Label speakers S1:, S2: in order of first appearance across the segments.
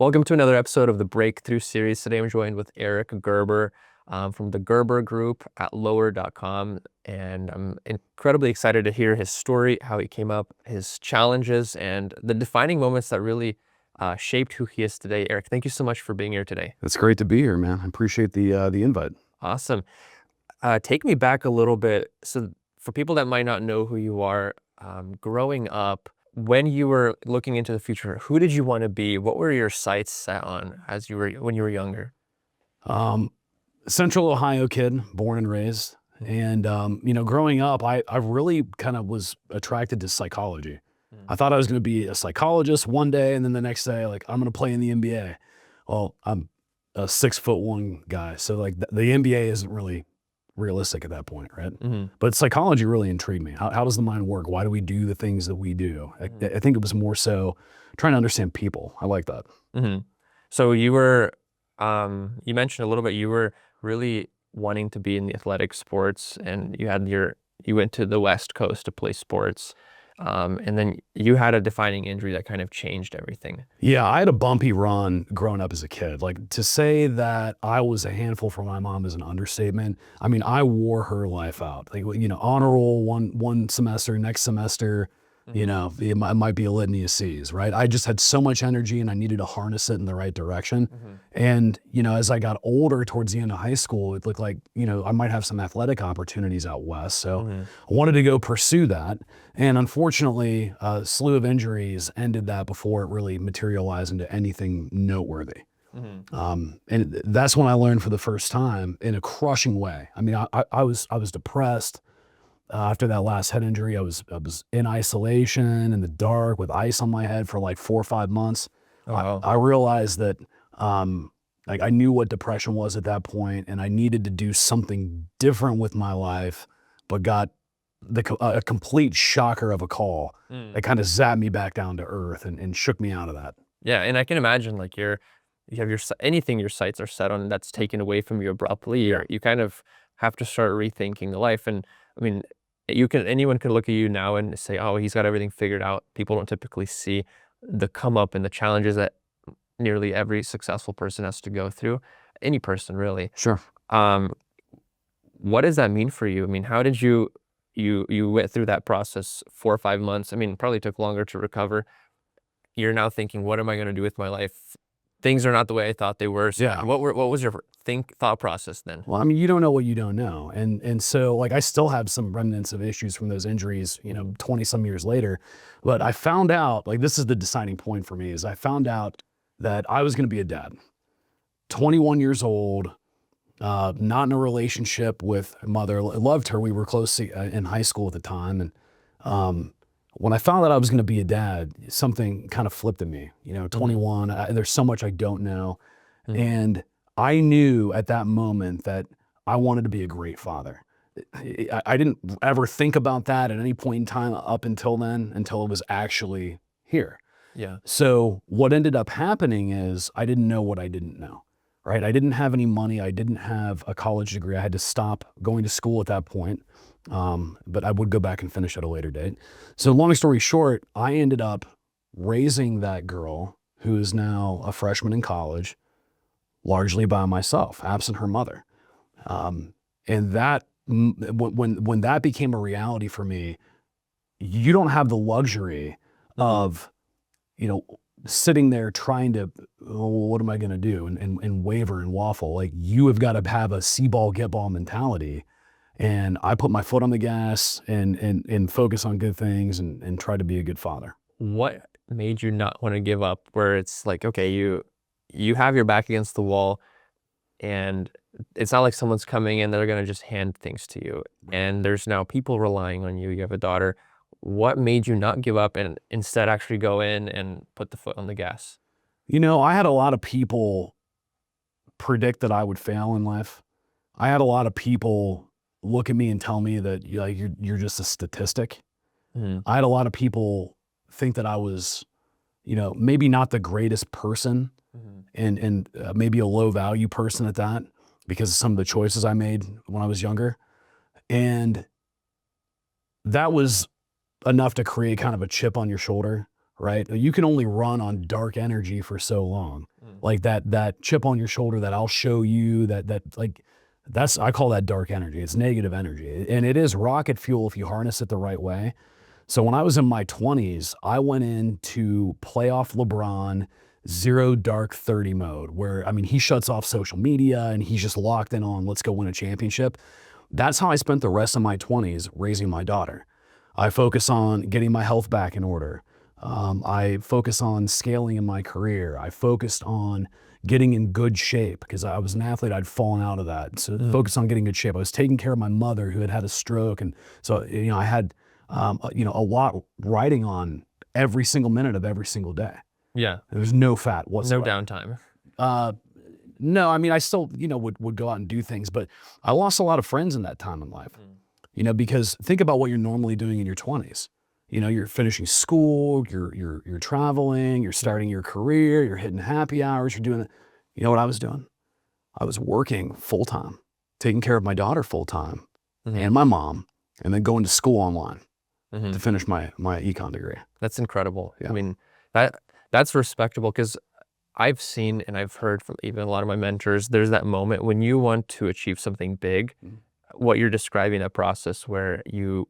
S1: Welcome to another episode of the Breakthrough series. Today I'm joined with Eric Gerber from the Gerber Group at lower.com, and I'm incredibly excited to hear his story, how he came up, his challenges, and the defining moments that really shaped who he is today. Eric, thank you so much for being here today.
S2: It's great to be here, man. I appreciate the invite.
S1: Awesome. Take me back a little bit. So for people that might not know who you are, growing up, when you were looking into the future, who did you want to be? What were your sights set on when you were younger?
S2: Central Ohio kid, born and raised. And, growing up, I really kind of was attracted to psychology. I thought I was going to be a psychologist one day, and then the next day, like, I'm going to play in the NBA. Well, I'm a 6'1" guy, so like the NBA isn't really realistic at that point, right? But psychology really intrigued me. How does the mind work? Why do we do the things that we do? I think it was more so trying to understand people. I like that.
S1: So you were, you mentioned a little bit, you were really wanting to be in the athletic sports, and you went to the West Coast to play sports. And then you had a defining injury that kind of changed everything.
S2: Yeah, I had a bumpy run growing up as a kid. Like, to say that I was a handful for my mom is an understatement. I mean, I wore her life out. Like, honor roll one semester, next semester, it might be a litany of C's, right? I just had so much energy and I needed to harness it in the right direction. And, as I got older towards the end of high school, it looked like, I might have some athletic opportunities out West. So I wanted to go pursue that. And unfortunately, a slew of injuries ended that before it really materialized into anything noteworthy. And that's when I learned for the first time in a crushing way. I mean, I was depressed. After that last head injury, I was in isolation in the dark with ice on my head for like 4 or 5 months.
S1: Oh, wow.
S2: I realized that I knew what depression was at that point, and I needed to do something different with my life, but got a complete shocker of a call that kind of zapped me back down to earth and shook me out of that.
S1: Yeah, and I can imagine like you have anything your sights are set on that's taken away from you abruptly, you kind of have to start rethinking the life. And I mean, anyone can look at you now and say, oh, he's got everything figured out. People don't typically see the come up and the challenges that nearly every successful person has to go through. Any person, really.
S2: Sure.
S1: What does that mean for you? I mean, how did you went through that process 4 or 5 months? I mean, it probably took longer to recover. You're now thinking, what am I going to do with my life? Things are not the way I thought they were. So
S2: Yeah.
S1: What was your thought process then?
S2: Well, I mean, you don't know what you don't know. And so, like, I still have some remnants of issues from those injuries, 20 some years later. But I found out, like, this is the deciding point for me, is I found out that I was going to be a dad. 21 years old, not in a relationship with a mother. I loved her. We were close in high school at the time. And when I found out I was going to be a dad, something kind of flipped at me. 21, there's so much I don't know. And I knew at that moment that I wanted to be a great father. I didn't ever think about that at any point in time up until then, until it was actually here.
S1: Yeah.
S2: So what ended up happening is I didn't know what I didn't know, right? I didn't have any money. I didn't have a college degree. I had to stop going to school at that point. But I would go back and finish at a later date. So long story short, I ended up raising that girl who is now a freshman in college, largely by myself, absent her mother. And that, when that became a reality for me, you don't have the luxury of, sitting there trying to, what am I going to do? And waver and waffle. Like, you have got to have a see ball, get ball mentality. And I put my foot on the gas and focus on good things and try to be a good father.
S1: What made you not want to give up, where it's like, okay, you have your back against the wall and it's not like someone's coming in, they're going to just hand things to you. And there's now people relying on you. You have a daughter. What made you not give up and instead actually go in and put the foot on the gas?
S2: I had a lot of people predict that I would fail in life. I had a lot of people look at me and tell me that you're just a statistic. I had a lot of people think that I was, maybe not the greatest person and maybe a low value person at that because of some of the choices I made when I was younger. And that was enough to create kind of a chip on your shoulder, right? You can only run on dark energy for so long. like that chip on your shoulder, that I'll show you, I call that dark energy. It's negative energy. And it is rocket fuel if you harness it the right way. So when I was in my 20s, I went into playoff LeBron, zero dark 30 mode, where, I mean, he shuts off social media and he's just locked in on, let's go win a championship. That's how I spent the rest of my 20s raising my daughter. I focus on getting my health back in order. I focus on scaling in my career. I focused on getting in good shape because I was an athlete. I'd fallen out of that. So focus on getting good shape. I was taking care of my mother who had had a stroke. And so, I had, a lot riding on every single minute of every single day.
S1: Yeah.
S2: There was no fat whatsoever.
S1: No downtime.
S2: No, I mean, I still, would go out and do things, but I lost a lot of friends in that time in life, because think about what you're normally doing in your 20s. You're finishing school, you're traveling, you're starting your career, you're hitting happy hours, you're doing it. You know what I was doing? I was working full time, taking care of my daughter full time and my mom, and then going to school online to finish my econ degree.
S1: That's incredible.
S2: Yeah.
S1: I mean, that's respectable, because I've seen and I've heard from even a lot of my mentors, there's that moment when you want to achieve something big, what you're describing, a process where you,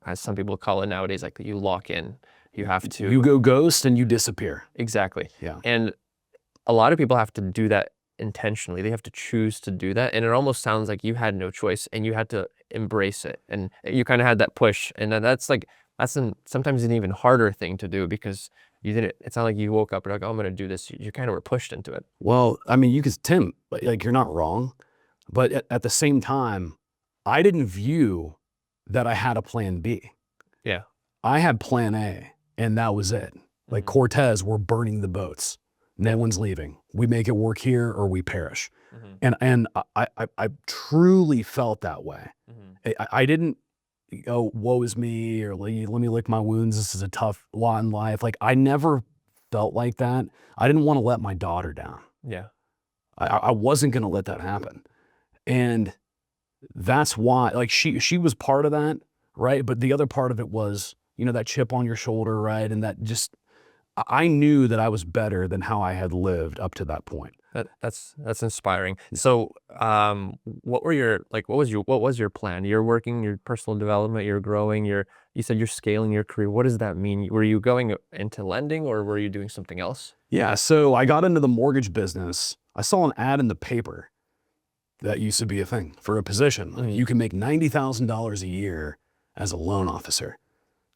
S1: as some people call it nowadays, like you lock in, you have to.
S2: You go ghost and you disappear.
S1: Exactly.
S2: Yeah.
S1: And a lot of people have to do that intentionally. They have to choose to do that. And it almost sounds like you had no choice and you had to embrace it. And you kind of had that push. And then that's sometimes an even harder thing to do, because you didn't, it's not like you woke up and like, oh, I'm going to do this. You kind of were pushed into it.
S2: Well, I mean, Tim, like, you're not wrong, but at the same time, I didn't view that I had a plan B.
S1: Yeah.
S2: I had plan A, and that was it. Like Cortez, we're burning the boats. No one's leaving. We make it work here or we perish. And I truly felt that way. I didn't go, woe is me, or let me lick my wounds. This is a tough lot in life. Like, I never felt like that. I didn't want to let my daughter down.
S1: Yeah.
S2: I wasn't going to let that happen. And that's why, like, she was part of that, right? But the other part of it was, that chip on your shoulder, right? And that just, I knew that I was better than how I had lived up to that point.
S1: That's inspiring. So, what was your plan? You're working your personal development, you're growing, you said you're scaling your career. What does that mean? Were you going into lending, or were you doing something else?
S2: Yeah. So I got into the mortgage business. I saw an ad in the paper that used to be a thing for a position. You can make $90,000 a year as a loan officer.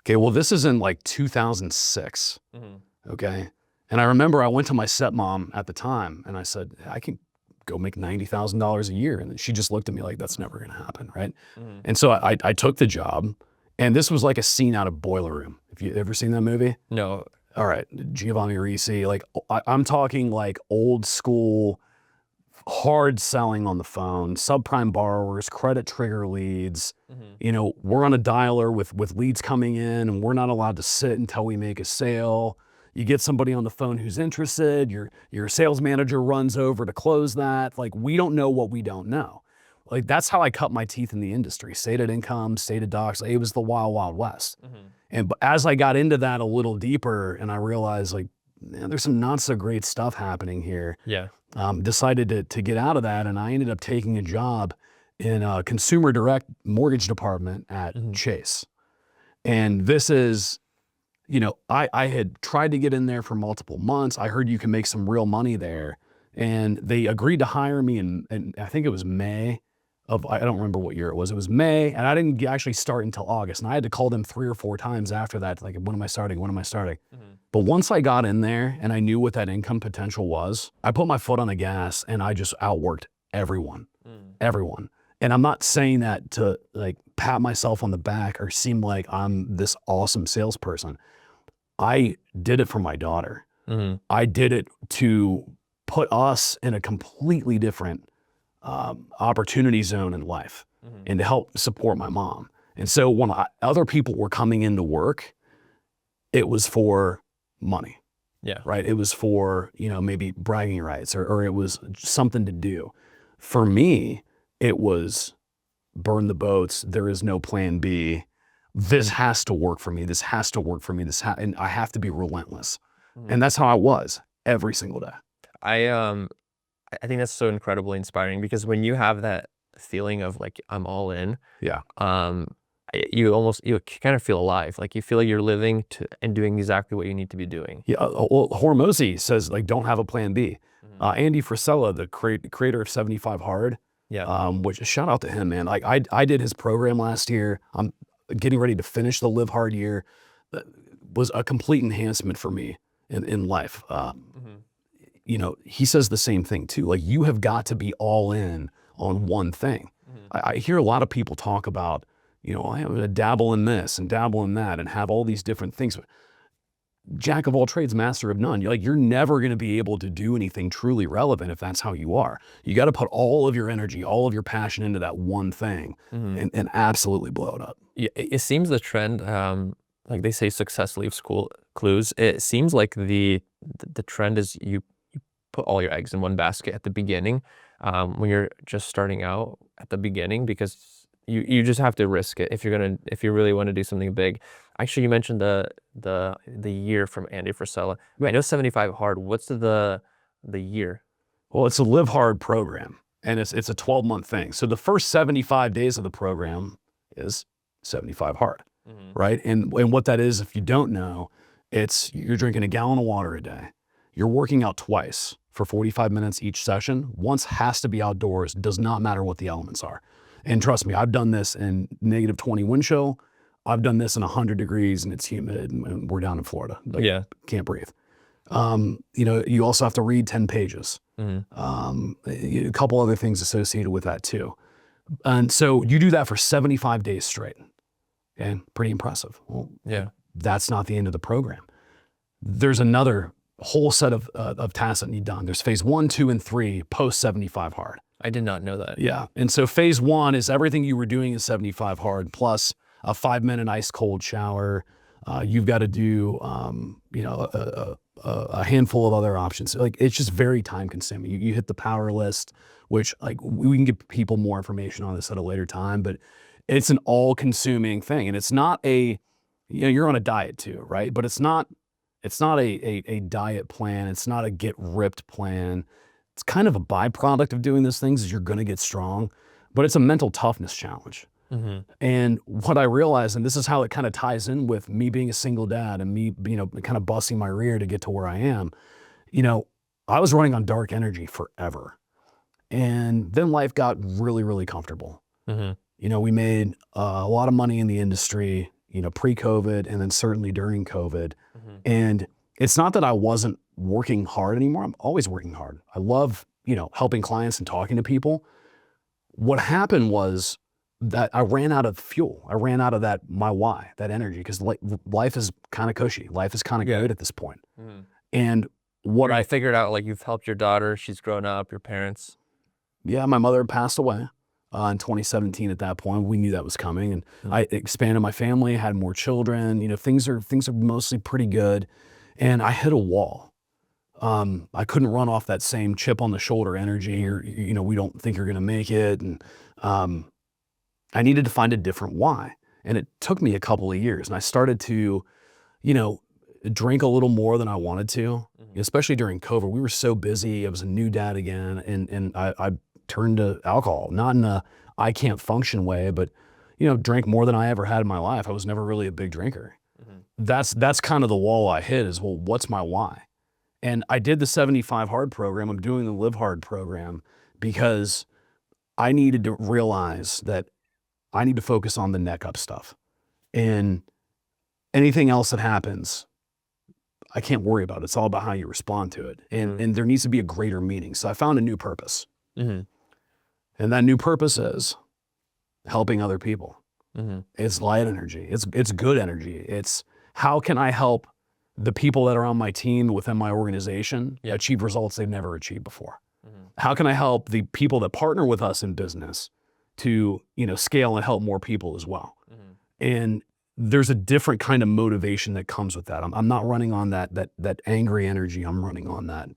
S2: Okay. Well, this is in like 2006. Okay. And I remember I went to my stepmom at the time and I said, I can go make $90,000 a year. And she just looked at me like, that's never going to happen. Right. And so I took the job, and this was like a scene out of Boiler Room. Have you ever seen that movie?
S1: No.
S2: All right. Giovanni Risi, like, I'm talking like old school, hard selling on the phone, subprime borrowers, credit trigger leads. We're on a dialer with leads coming in, and we're not allowed to sit until we make a sale. You get somebody on the phone who's interested, your sales manager runs over to close that. Like, we don't know what we don't know. Like, that's how I cut my teeth in the industry. Stated income, stated docs. It was the wild, wild west. And as I got into that a little deeper, and I realized, like, man, there's some not so great stuff happening here.
S1: Yeah.
S2: Decided to get out of that, and I ended up taking a job in a consumer direct mortgage department at Chase. And this is, I had tried to get in there for multiple months. I heard you can make some real money there, and they agreed to hire me in I think it was May of, I don't remember what year it was. It was May, and I didn't actually start until August. And I had to call them 3 or 4 times after that, like, when am I starting? When am I starting? But once I got in there and I knew what that income potential was, I put my foot on the gas and I just outworked everyone. And I'm not saying that to, like, pat myself on the back or seem like I'm this awesome salesperson. I did it for my daughter. I did it to put us in a completely different opportunity zone in life, and to help support my mom. And so when other people were coming into work, it was for money.
S1: Yeah.
S2: Right. It was for, maybe bragging rights, or it was something to do. For me, it was burn the boats. There is no plan B. This has to work for me. This has to work for me. And I have to be relentless. And that's how I was every single day.
S1: I think that's so incredibly inspiring, because when you have that feeling of like, I'm all in,
S2: Yeah.
S1: you kind of feel alive. Like you feel like you're living to and doing exactly what you need to be doing.
S2: Yeah. Well, Hormozy says like, don't have a plan B. Andy Frisella, the creator of 75 Hard,
S1: Yeah.
S2: which shout out to him, man. Like I did his program last year. I'm getting ready to finish the Live Hard year. That was a complete enhancement for me in life. You know, he says the same thing too. Like you have got to be all in on one thing. I hear a lot of people talk about, you know, I'm going to dabble in this and dabble in that and have all these different things. Jack of all trades, master of none. You're never going to be able to do anything truly relevant if that's how you are. You got to put all of your energy, all of your passion into that one thing and absolutely blow it up.
S1: Yeah, it seems the trend, like they say, success leaves clues. It seems like the trend is you put all your eggs in one basket at the beginning, when you're just starting out at the beginning, because you just have to risk it if you really want to do something big. Actually, you mentioned the year from Andy Frisella. I know 75 Hard. What's the year?
S2: Well, it's a Live Hard program, and it's a 12-month thing. So the first 75 days of the program is 75 Hard, right? And what that is, if you don't know, it's you're drinking a gallon of water a day. You're working out twice for 45 minutes each session. Once has to be outdoors. Does not matter what the elements are. And trust me, I've done this in -20 wind chill. I've done this in 100 degrees and it's humid and we're down in Florida. Like,
S1: Yeah.
S2: can't breathe. You know, you also have to read 10 pages. A couple other things associated with that too. And so you do that for 75 days straight. And pretty impressive. Well,
S1: Yeah.
S2: that's not the end of the program. There's another whole set of tasks that need done. There's phase 1, 2, and 3 post 75 Hard.
S1: I did not know that.
S2: Yeah. And so phase 1 is everything you were doing in 75 Hard plus a 5-minute ice cold shower. You've got to do, you know, a handful of other options. Like it's just very time consuming. You hit the power list, which like we can give people more information on this at a later time, but it's an all consuming thing. And it's not you know, you're on a diet too, right? But it's not a diet plan. It's not a get ripped plan. It's kind of a byproduct of doing these things is you're going to get strong, but it's a mental toughness challenge. And what I realized, and this is how it kind of ties in with me being a single dad and me, you know, kind of busting my rear to get to where I am, you know, I was running on dark energy forever. And then life got really, really comfortable. You know, we made a lot of money in the industry, you know, pre-COVID and then certainly during COVID. And it's not that I wasn't working hard anymore. I'm always working hard. I love, you know, helping clients and talking to people. What happened was that I ran out of fuel. I ran out of my why, that energy, because life is kind of cushy. Life is kind of good at this point. And what
S1: I figured out, like you've helped your daughter, she's grown up, your parents.
S2: Yeah, my mother passed away in 2017 at that point. We knew that was coming. And I expanded my family, had more children. You know, things are mostly pretty good. And I hit a wall. I couldn't run off that same chip on the shoulder energy or, you know, we don't think you're going to make it. And I needed to find a different why. And it took me a couple of years. And I started to, you know, drink a little more than I wanted to, especially during COVID. We were so busy. I was a new dad again. And I turned to alcohol, not in a I can't function way, but, you know, drank more than I ever had in my life. I was never really a big drinker. That's kind of the wall I hit is, well, what's my why? And I did the 75 Hard program. I'm doing the Live Hard program because I needed to realize that I need to focus on the neck up stuff. And anything else that happens, I can't worry about it. It's all about how you respond to it. And there needs to be a greater meaning. So I found a new purpose. And that new purpose is helping other people. It's light energy. It's good energy. It's how can I help the people that are on my team within my organization achieve results they've never achieved before? How can I help the people that partner with us in business to, you know, scale and help more people as well? And there's a different kind of motivation that comes with that. I'm not running on that angry energy. I'm running on that.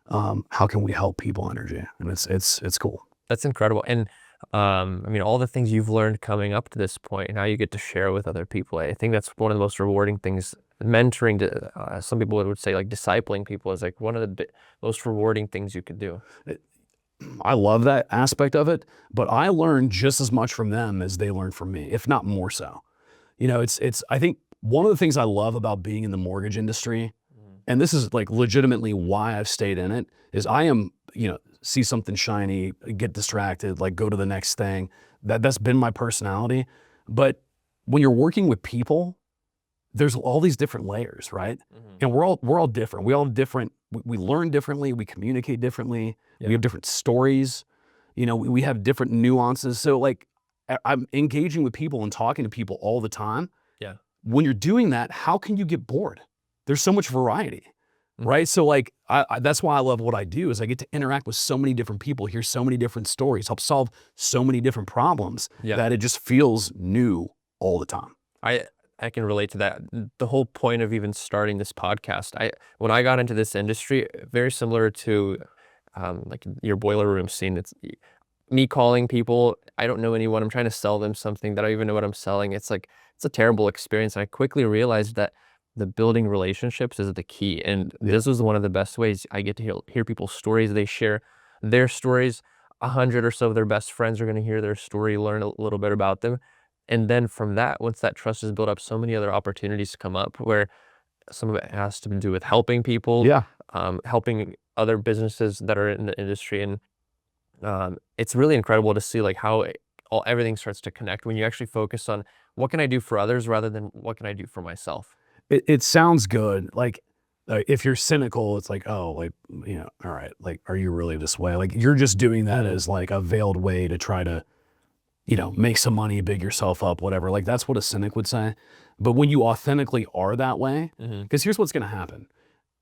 S2: How can we help people energy? And it's cool.
S1: That's incredible. And I mean, all the things you've learned coming up to this point and how you get to share with other people, I think that's one of the most rewarding things mentoring, some people would say like discipling people is like one of the most rewarding things you could do.
S2: I love that aspect of it, but I learned just as much from them as they learned from me, if not more so. You know, I think one of the things I love about being in the mortgage industry, and this is like legitimately why I've stayed in it, is I am, you know, see something shiny, get distracted, like go to the next thing. That's been my personality. But when you're working with people, there's all these different layers, right? And we're all different. We all have different, we learn differently, we communicate differently, we have different stories, you know, we have different nuances. So like I'm engaging with people and talking to people all the time.
S1: Yeah.
S2: When you're doing that, how can you get bored? There's so much variety, right? So like, that's why I love what I do, is I get to interact with so many different people, hear so many different stories, help solve so many different problems that it just feels new all the time.
S1: I can relate to that. The whole point of even starting this podcast, when I got into this industry, very similar to like your boiler room scene, it's me calling people, I don't know anyone, I'm trying to sell them something that I don't even know what I'm selling. It's like, it's a terrible experience. I quickly realized that the building relationships is the key. And this was one of the best ways I get to hear people's stories. They share their stories. 100 or so of their best friends are going to hear their story, learn a little bit about them. And then from that, once that trust is built up, so many other opportunities come up where some of it has to do with helping people, helping other businesses that are in the industry. And it's really incredible to see like how everything starts to connect when you actually focus on what can I do for others rather than what can I do for myself.
S2: It sounds good. Like if you're cynical, it's like, oh, like, you know, all right, like, are you really this way? Like you're just doing that as like a veiled way to try to, you know, make some money, big yourself up, whatever. Like that's what a cynic would say. But when you authentically are that way, because here's what's going to happen.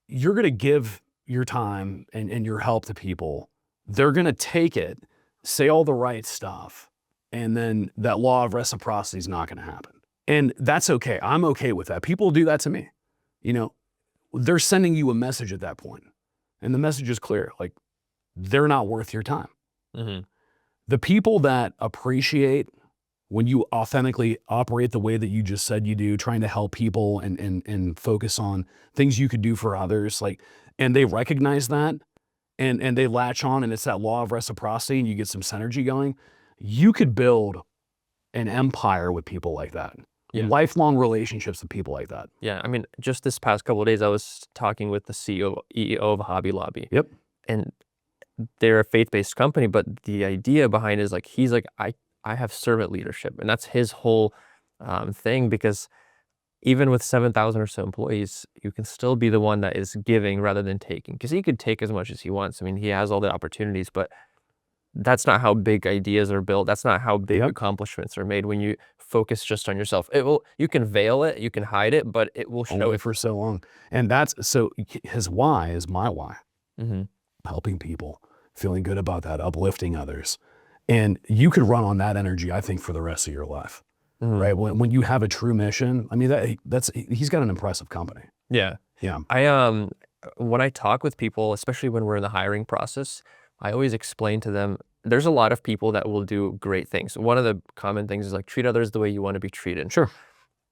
S2: You're going to give your time and your help to people. They're going to take it, say all the right stuff, and then that law of reciprocity is not going to happen. And that's okay. I'm okay with that. People do that to me. You know, they're sending you a message at that point. And the message is clear. Like, they're not worth your time. The people that appreciate when you authentically operate the way that you just said you do, trying to help people and focus on things you could do for others, like, and they recognize that and they latch on, and it's that law of reciprocity, and you get some synergy going, you could build an empire with people like that. Lifelong relationships with people like that.
S1: Yeah, I mean, just this past couple of days, I was talking with the CEO of Hobby Lobby. And they're a faith-based company, but the idea behind it is like, he's like, I have servant leadership, and that's his whole thing, because even with 7,000 or so employees, you can still be the one that is giving rather than taking, because he could take as much as he wants. I mean, he has all the opportunities, but that's not how big ideas are built. That's not how big accomplishments are made when you focus just on yourself. You can veil it, you can hide it, but it will show
S2: it for so long. And so his why is my why. Helping people, feeling good about that, uplifting others. And you could run on that energy, I think, for the rest of your life, right? When you have a true mission, I mean, he's got an impressive company.
S1: Yeah. When I talk with people, especially when we're in the hiring process, I always explain to them, there's a lot of people that will do great things. One of the common things is like, treat others the way you want to be treated.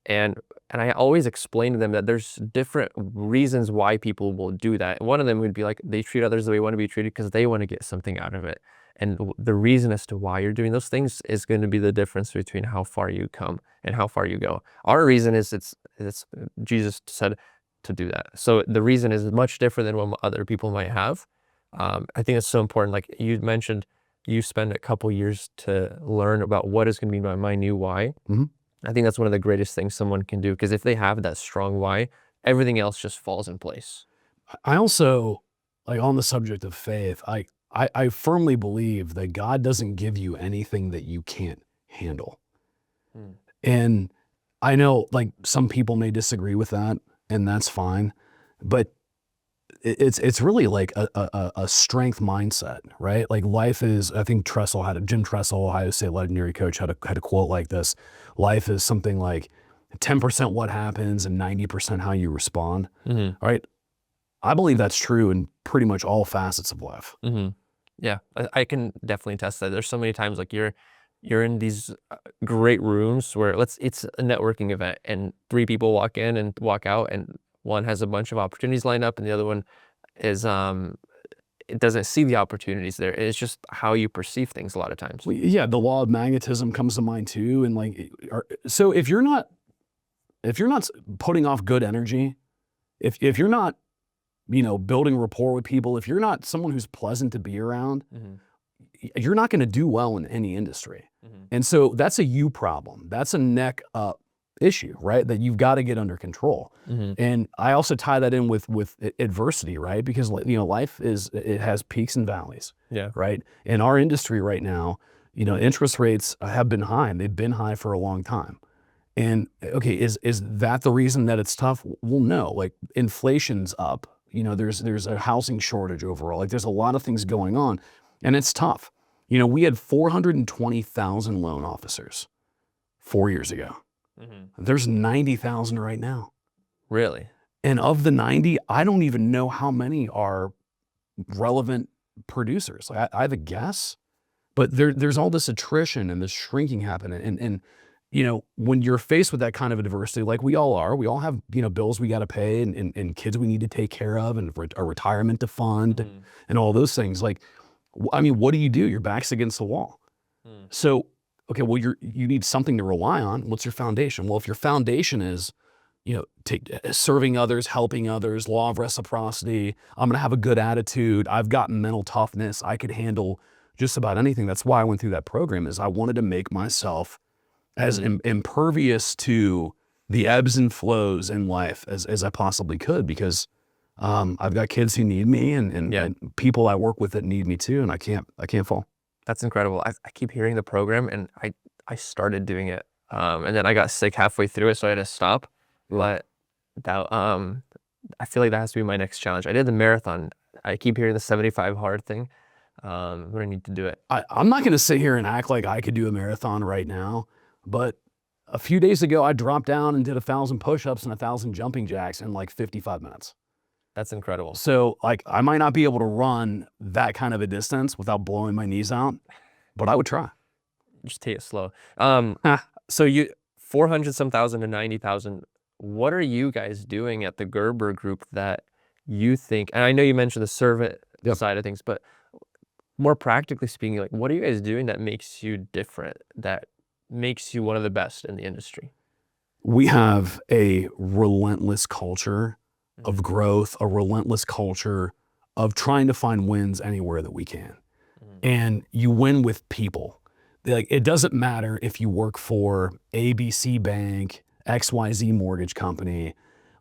S1: And I always explain to them that there's different reasons why people will do that. One of them would be like, they treat others the way they want to be treated because they want to get something out of it. And the reason as to why you're doing those things is going to be the difference between how far you come and how far you go. Our reason is it's Jesus said to do that. So the reason is much different than what other people might have. I think it's so important. Like you mentioned, you spend a couple years to learn about what is going to be my new why. I think that's one of the greatest things someone can do, because if they have that strong why, everything else just falls in place.
S2: I also, like, on the subject of faith, I firmly believe that God doesn't give you anything that you can't handle. And I know, like, some people may disagree with that, and that's fine, but it's really like a strength mindset, right? Like, life is, I think Jim Tressel, Ohio State legendary coach, had a quote like this: life is something like 10% what happens and 90% how you respond. Right? I believe that's true in pretty much all facets of life.
S1: Yeah, I can definitely test that. There's so many times like you're you're in these great rooms where it's a networking event and 3 people walk in and walk out, and one has a bunch of opportunities lined up and the other one is it doesn't see the opportunities there. It's just how you perceive things a lot of times.
S2: Well, yeah, the law of magnetism comes to mind too. And like, so if you're not putting off good energy, if you're not, building rapport with people, if you're not someone who's pleasant to be around, you're not going to do well in any industry. And so that's a you problem. That's a neck up issue, right? That you've got to get under control. And I also tie that in with adversity, right? Because life it has peaks and valleys.
S1: Yeah.
S2: Right. In our industry right now, interest rates have been high, and they've been high for a long time. And okay, is that the reason that it's tough? Well, no. Like, inflation's up. There's a housing shortage overall. Like, there's a lot of things going on, and it's tough. We had 420,000 loan officers 4 years ago. There's 90,000 right now.
S1: Really?
S2: And of the 90, I don't even know how many are relevant producers. Like, I have a guess, but there's all this attrition and this shrinking happening. And when you're faced with that kind of adversity, like we all are, we all have, bills we got to pay and kids we need to take care of and a retirement to fund and all those things. Like, I mean, what do? Your back's against the wall. So, okay, well, you need something to rely on. What's your foundation? Well, if your foundation is, serving others, helping others, law of reciprocity, I'm going to have a good attitude, I've got mental toughness, I could handle just about anything. That's why I went through that program, is I wanted to make myself as impervious to the ebbs and flows in life as I possibly could, because I've got kids who need me and people I work with that need me too, and I can't fall.
S1: That's incredible. I keep hearing the program, and I started doing it, and then I got sick halfway through it, so I had to stop. But that I feel like that has to be my next challenge. I did the marathon. I keep hearing the 75 hard thing. I'm gonna need to do it.
S2: I'm not gonna sit here and act like I could do a marathon right now, but a few days ago I dropped down and did 1,000 push-ups and 1,000 jumping jacks in like 55 minutes.
S1: That's incredible.
S2: So like, I might not be able to run that kind of a distance without blowing my knees out, but I would try.
S1: Just take it slow. So you 400 some thousand to 90,000. What are you guys doing at the Gerber Group that you think? And I know you mentioned the servant side of things, but more practically speaking, like, what are you guys doing that makes you different? That makes you one of the best in the industry?
S2: We have a relentless culture of growth, a relentless culture of trying to find wins anywhere that we can. And you win with people. Like, it doesn't matter if you work for ABC Bank, XYZ mortgage company,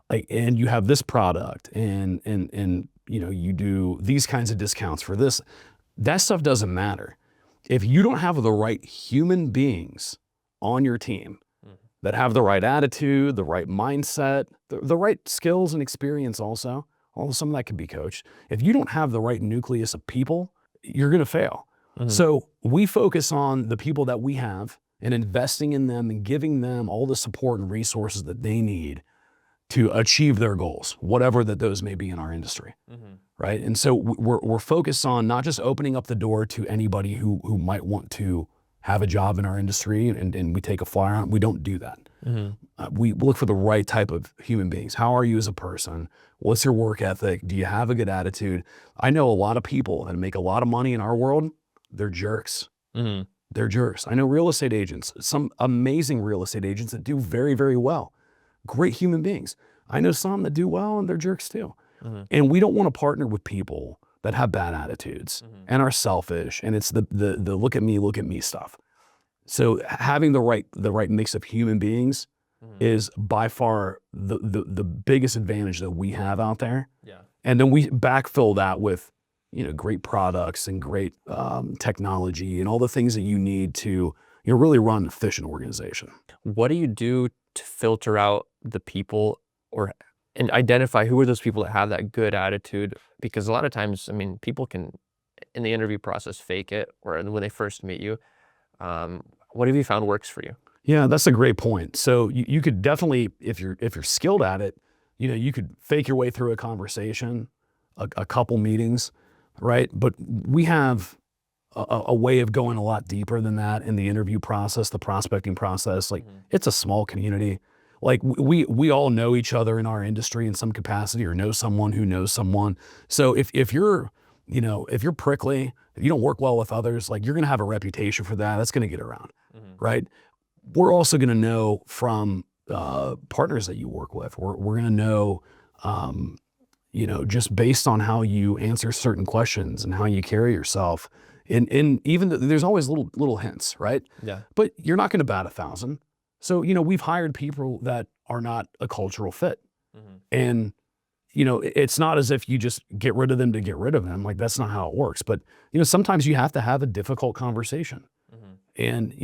S2: like, and you have this product and you do these kinds of discounts for this. That stuff doesn't matter. If you don't have the right human beings on your team that have the right attitude, the right mindset, the right skills and experience also, although some of that can be coached. If you don't have the right nucleus of people, you're going to fail. So we focus on the people that we have and investing in them and giving them all the support and resources that they need to achieve their goals, whatever that those may be in our industry, right? And so we're focused on not just opening up the door to anybody who might want to have a job in our industry and we take a flyer on it. We don't do that. We look for the right type of human beings. How are you as a person? What's your work ethic? Do you have a good attitude? I know a lot of people that make a lot of money in our world. They're jerks. They're jerks. I know real estate agents, some amazing real estate agents that do very, very well. Great human beings. I know some that do well and they're jerks too. And we don't want to partner with people that have bad attitudes and are selfish, and it's the look at me stuff. So having the right mix of human beings is by far the biggest advantage that we have out there. And then we backfill that with great products and great technology and all the things that you need to really run an efficient organization.
S1: What do you do to filter out the people and identify who are those people that have that good attitude? Because a lot of times, I mean, people can, in the interview process, fake it, or when they first meet you. What have you found works for you?
S2: Yeah, that's a great point. So you could definitely, if you're skilled at it, you could fake your way through a conversation, a couple meetings, right? But we have a way of going a lot deeper than that in the interview process, the prospecting process. Like it's a small community. Like we all know each other in our industry in some capacity, or know someone who knows someone. So if you're, if you're prickly, if you don't work well with others, like you're going to have a reputation for that. That's going to get around, right? We're also going to know from partners that you work with. We're going to know, just based on how you answer certain questions and how you carry yourself. And even there's always little hints, right?
S1: Yeah.
S2: But you're not going to bat 1,000. So, we've hired people that are not a cultural fit. And, it's not as if you just get rid of them to get rid of them. Like, that's not how it works. But, sometimes you have to have a difficult conversation. And,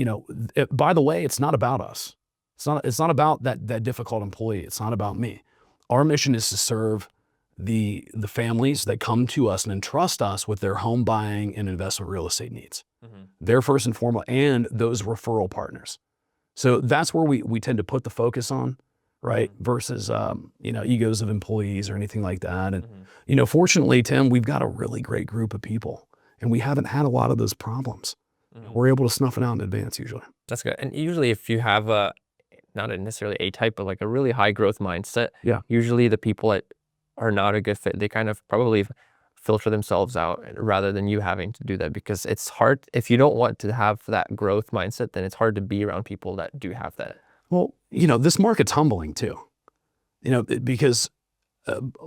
S2: by the way, it's not about us. It's not about that difficult employee. It's not about me. Our mission is to serve the families that come to us and entrust us with their home buying and investment real estate needs. They're first and foremost, and those referral partners. So that's where we tend to put the focus on, right? Versus, egos of employees or anything like that. And, fortunately, Tim, we've got a really great group of people, and we haven't had a lot of those problems. We're able to snuff it out in advance usually.
S1: That's good. And usually if you have not necessarily a type, but like a really high growth mindset, usually the people that are not a good fit, they kind of probably filter themselves out rather than you having to do that, because it's hard. If you don't want to have that growth mindset, then it's hard to be around people that do have that.
S2: Well, this market's humbling too, because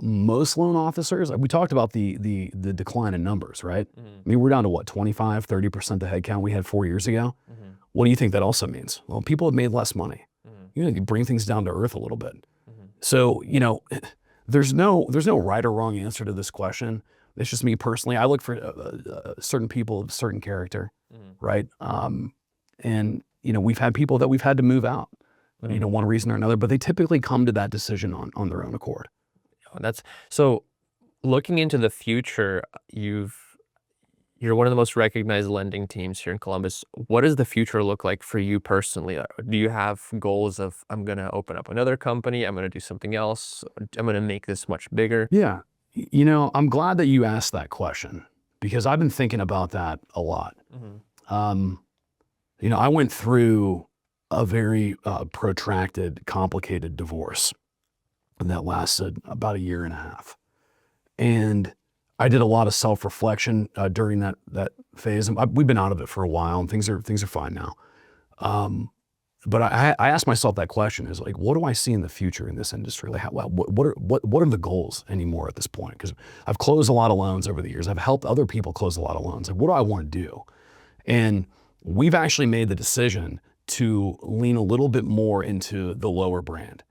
S2: most loan officers, we talked about the decline in numbers, right? I mean, we're down to what, 25, 30% the headcount we had 4 years ago. What do you think that also means? Well, people have made less money. You bring things down to earth a little bit. So, there's no right or wrong answer to this question. It's just me personally. I look for certain people of certain character, right? And, we've had people that we've had to move out, one reason or another, but they typically come to that decision on their own accord.
S1: That's so. Looking into the future, you're one of the most recognized lending teams here in Columbus. What does the future look like for you personally? Do you have goals of, I'm going to open up another company, I'm going to do something else, I'm going to make this much bigger?
S2: Yeah. I'm glad that you asked that question, because I've been thinking about that a lot. I went through a very protracted, complicated divorce that lasted about 1.5 years. And I did a lot of self-reflection during that phase. And we've been out of it for a while, and things are fine now. But I asked myself that question: is like, what do I see in the future in this industry? Like, what are the goals anymore at this point? Because I've closed a lot of loans over the years. I've helped other people close a lot of loans. Like, what do I want to do? And we've actually made the decision to lean a little bit more into the lower brand.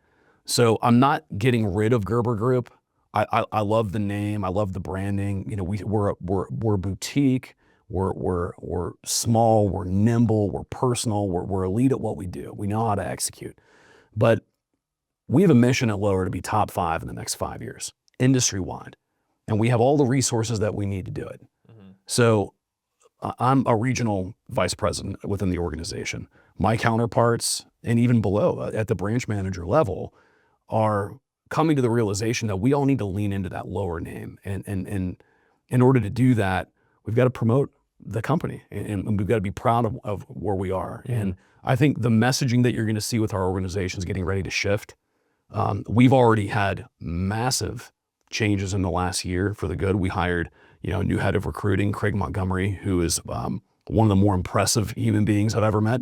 S2: So I'm not getting rid of Gerber Group. I love the name. I love the branding. We're boutique. We're small. We're nimble. We're personal. We're elite at what we do. We know how to execute. But we have a mission at Lower to be top 5 in the next 5 years, industry wide, and we have all the resources that we need to do it. So I'm a regional vice president within the organization. My counterparts, and even below at the branch manager level, are coming to the realization that we all need to lean into that lower name. And in order to do that, we've got to promote the company, and we've got to be proud of where we are. And I think the messaging that you're going to see with our organization is getting ready to shift. We've already had massive changes in the last year for the good. We hired, a new head of recruiting, Craig Montgomery, who is one of the more impressive human beings I've ever met.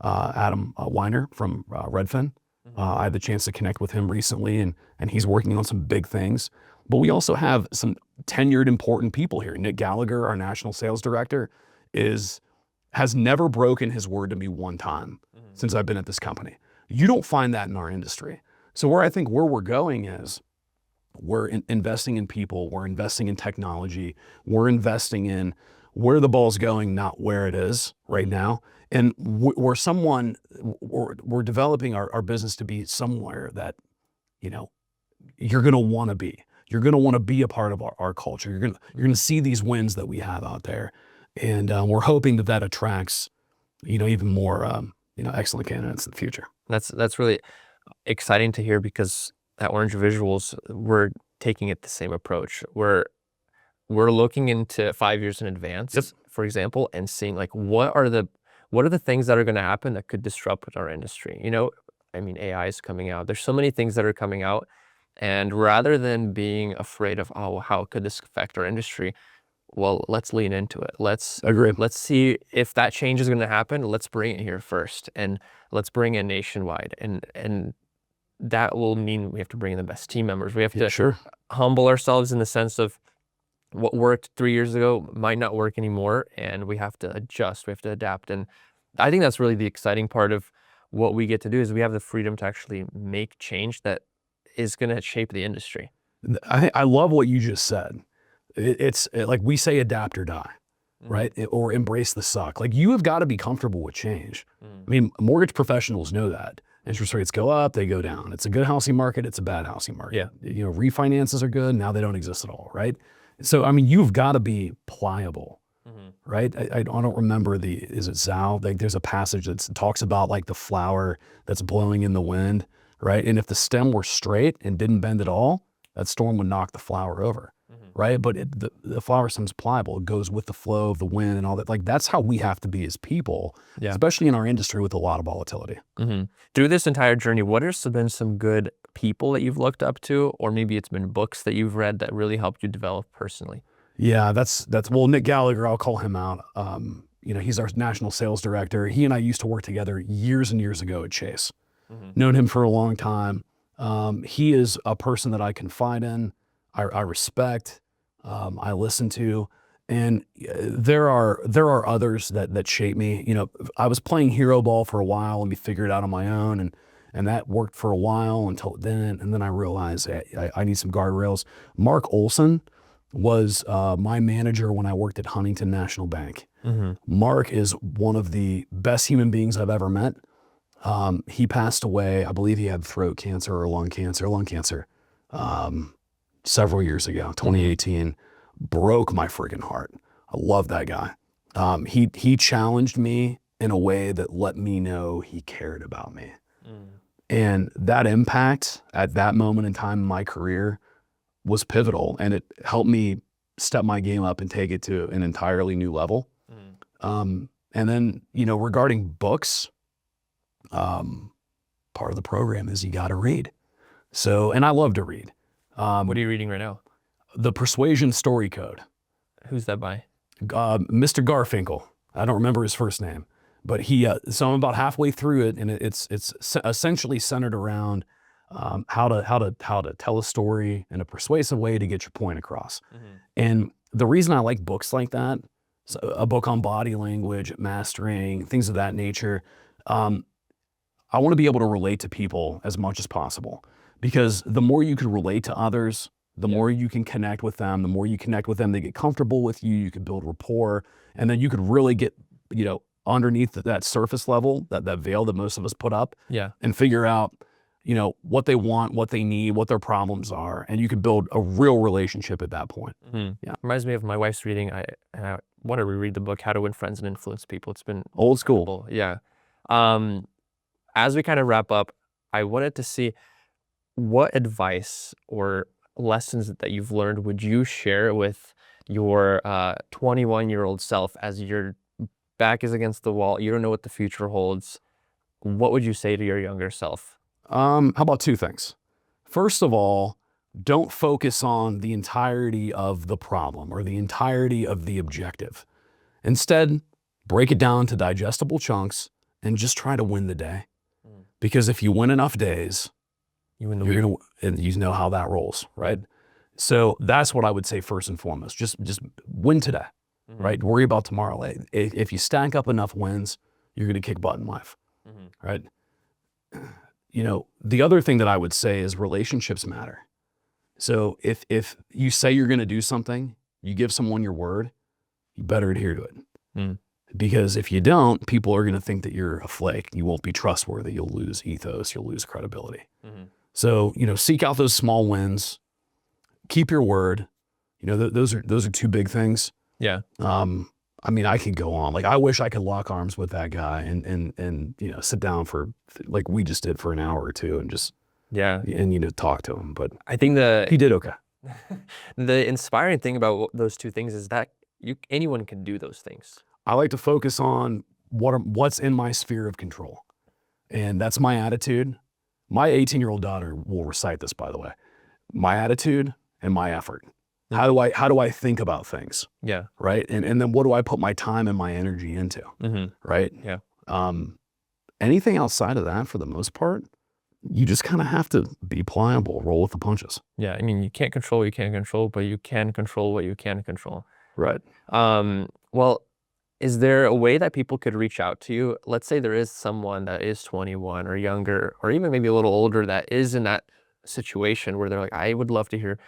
S2: Adam Weiner from Redfin. I had the chance to connect with him recently, and he's working on some big things. But we also have some tenured important people here. Nick Gallagher, our national sales director, has never broken his word to me one time since I've been at this company. You don't find that in our industry. So where we're going is we're investing in people, we're investing in technology, we're investing in where the ball's going, not where it is right now. And we're developing our business to be somewhere that, you're going to want to be. You're going to want to be a part of our culture. You're going to see these wins that we have out there. And we're hoping that attracts, even more, excellent candidates in the future.
S1: That's really exciting to hear, because at Orange Visuals, we're taking it the same approach. We're looking into 5 years in advance for example, and seeing like what are the things that are going to happen that could disrupt our industry. I mean, AI is coming out. There's so many things that are coming out, and rather than being afraid of, oh, how could this affect our industry? Well, let's lean into it.
S2: Agree.
S1: Let's see if that change is going to happen. Let's bring it here first, and let's bring it nationwide. And that will mean we have to bring in the best team members. We have to humble ourselves in the sense of what worked 3 years ago might not work anymore, and we have to adjust. We have to adapt. And I think that's really the exciting part of what we get to do, is we have the freedom to actually make change that is going to shape the industry.
S2: I love what you just said. It's like we say, adapt or die, right? Or embrace the suck. Like, you have got to be comfortable with change. I mean, mortgage professionals know that. Interest rates go up, they go down. It's a good housing market, it's a bad housing market. Yeah. Refinances are good, now they don't exist at all, right? So, I mean, you've got to be pliable, right? I don't remember is it Zhao? Like, there's a passage that talks about like the flower that's blowing in the wind, right? And if the stem were straight and didn't bend at all, that storm would knock the flower over, right? But the flower stem's pliable. It goes with the flow of the wind and all that. Like, that's how we have to be as people, especially in our industry with a lot of volatility.
S1: Through this entire journey, what have been some good people that you've looked up to, or maybe it's been books that you've read that really helped you develop personally?
S2: Yeah, well, Nick Gallagher, I'll call him out. He's our national sales director. He and I used to work together years and years ago at Chase. Known him for a long time. He is a person that I confide in, I respect, I listen to, and there are others that shape me. I was playing hero ball for a while and we figured it out on my own, and that worked for a while until then, and then I realized I need some guardrails. Mark Olson was my manager when I worked at Huntington National Bank. Mark is one of the best human beings I've ever met. He passed away, I believe he had throat cancer or lung cancer, several years ago, 2018. Broke my freaking heart. I love that guy. He challenged me in a way that let me know he cared about me. And that impact at that moment in time in my career was pivotal, and it helped me step my game up and take it to an entirely new level. And then, regarding books, part of the program is you got to read. So, and I love to read.
S1: What are you reading right now?
S2: The Persuasion Story Code.
S1: Who's that by?
S2: Mr. Garfinkel. I don't remember his first name, but so I'm about halfway through it, and it's essentially centered around how to tell a story in a persuasive way to get your point across. And the reason I like books like that, so a book on body language, mastering, things of that nature, I want to be able to relate to people as much as possible, because the more you can relate to others, the more you can connect with them, the more you connect with them, they get comfortable with you, you can build rapport, and then you could really get, underneath that surface level, that veil that most of us put up, and figure out, what they want, what they need, what their problems are, and you could build a real relationship at that point.
S1: Reminds me of my wife's reading. I want to reread the book, How to Win Friends and Influence People. It's been
S2: old school.
S1: Yeah. As we kind of wrap up, I wanted to see what advice or lessons that you've learned would you share with your 21-year-old self as your back is against the wall, you don't know what the future holds. What would you say to your younger self?
S2: How about two things? First of all, don't focus on the entirety of the problem or the entirety of the objective. Instead, break it down to digestible chunks and just try to win the day. Because if you win enough days, you're gonna, and you know how that rolls, right? So that's what I would say first and foremost. Just win today, right? Worry about tomorrow. If you stack up enough wins, you're gonna kick butt in life, right? The other thing that I would say is relationships matter. So if you say you're gonna do something, you give someone your word, you better adhere to it. Because if you don't, people are gonna think that you're a flake. You won't be trustworthy. You'll lose ethos. You'll lose credibility. So, seek out those small wins, keep your word. Those are two big things.
S1: Yeah.
S2: I mean, I could go on. Like, I wish I could lock arms with that guy and sit down for, like we just did, for an hour or two and just, and talk to him. But
S1: I think
S2: he did okay.
S1: The inspiring thing about those two things is that anyone can do those things.
S2: I like to focus on what's in my sphere of control. And that's my attitude. My 18-year-old daughter will recite this, by the way. My attitude and my effort. How do I think about things?
S1: Yeah.
S2: Right. And then what do I put my time and my energy into? Right.
S1: Yeah.
S2: Anything outside of that, for the most part, you just kind of have to be pliable, roll with the punches.
S1: Yeah. I mean, you can't control what you can't control, but you can control what you can control.
S2: Right.
S1: Well, is there a way that people could reach out to you? Let's say there is someone that is 21 or younger, or even maybe a little older, that is in that situation where they're like, I would love to hear,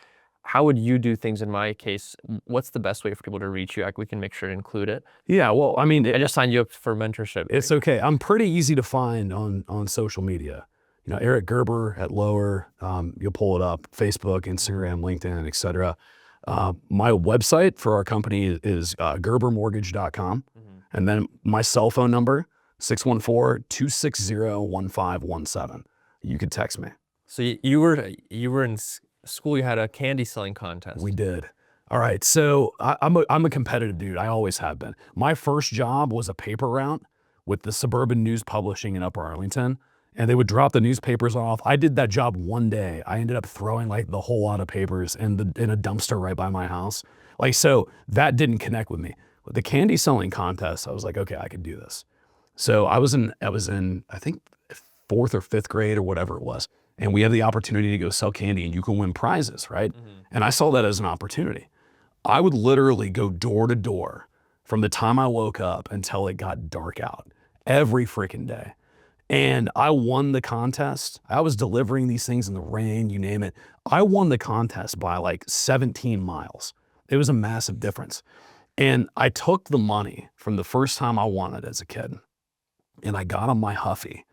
S1: how would you do things in my case? What's the best way for people to reach you? Like, we can make sure to include it.
S2: Yeah, well, I mean,
S1: I just signed you up for mentorship.
S2: It's okay. I'm pretty easy to find on social media. You know, Eric Gerber at Lower, you'll pull it up, Facebook, Instagram, LinkedIn, etc. My website for our company is gerbermortgage.com. And then my cell phone number, 614-260-1517. You could text me.
S1: So you were in school, you had a candy selling contest.
S2: We did. All right. So I'm a competitive dude. I always have been. My first job was a paper route with the Suburban News Publishing in Upper Arlington. And they would drop the newspapers off. I did that job one day. I ended up throwing like the whole lot of papers in a dumpster right by my house. Like, so that didn't connect with me. With the candy selling contest, I was like, okay, I could do this. So I was in, I think 4th or 5th grade or whatever it was. And we have the opportunity to go sell candy and you can win prizes, right? And I saw that as an opportunity. I would literally go door to door from the time I woke up until it got dark out every freaking day. And I won the contest. I was delivering these things in the rain, you name it. I won the contest by like 17 miles. It was a massive difference. And I took the money from the first time I won it as a kid, and I got on my Huffy,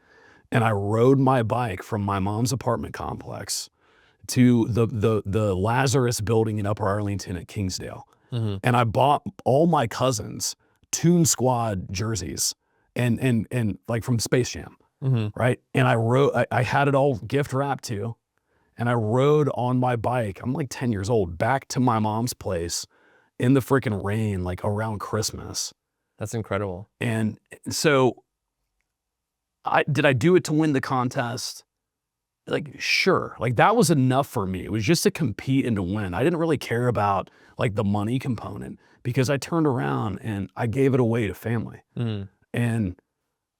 S2: and I rode my bike from my mom's apartment complex to the Lazarus building in Upper Arlington at Kingsdale. And I bought all my cousins Toon Squad jerseys and like from Space Jam. Right. And I had it all gift wrapped too. And I rode on my bike, I'm like 10 years old, back to my mom's place in the freaking rain, like around Christmas.
S1: That's incredible.
S2: And so did I do it to win the contest? Like, sure. Like, that was enough for me. It was just to compete and to win. I didn't really care about like the money component, because I turned around and I gave it away to family. And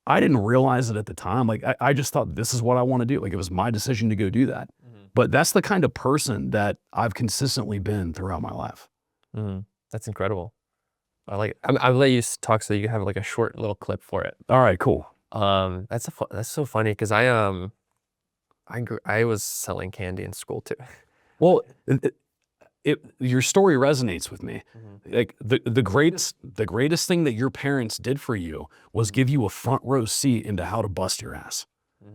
S2: I didn't realize it at the time. Like, I just thought, this is what I want to do. Like, it was my decision to go do that. But that's the kind of person that I've consistently been throughout my life.
S1: That's incredible. I like it. I'll let you talk so you have like a short little clip for it.
S2: All right, cool.
S1: That's so funny, because I was selling candy in school too.
S2: Well, your story resonates with me. Like, the greatest thing that your parents did for you was give you a front row seat into how to bust your ass.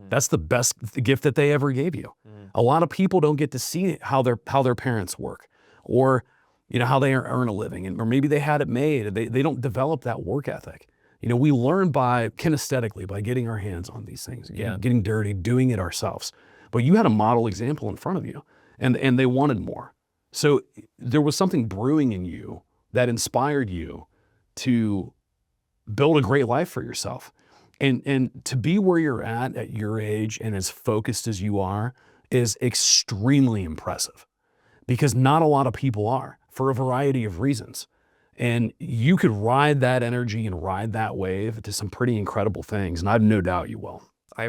S2: That's the best gift that they ever gave you. A lot of people don't get to see how their parents work, or how they earn a living, or maybe they had it made. They don't develop that work ethic. We learn kinesthetically by getting our hands on these things, getting dirty, doing it ourselves. But you had a model example in front of you, and they wanted more. So there was something brewing in you that inspired you to build a great life for yourself. And to be where you're at your age and as focused as you are is extremely impressive, because not a lot of people are, for a variety of reasons. And you could ride that energy and ride that wave to some pretty incredible things. And I've no doubt you will.
S1: I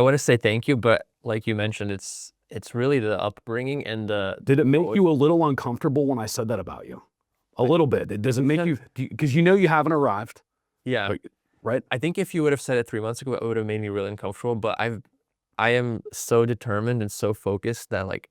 S1: want to say thank you, but like you mentioned, it's really the upbringing and
S2: Did it make you a little uncomfortable when I said that about you? A little bit. Does it make you, because you haven't arrived.
S1: Yeah.
S2: Right?
S1: I think if you would have said it 3 months ago, it would have made me really uncomfortable, but I am so determined and so focused that, like,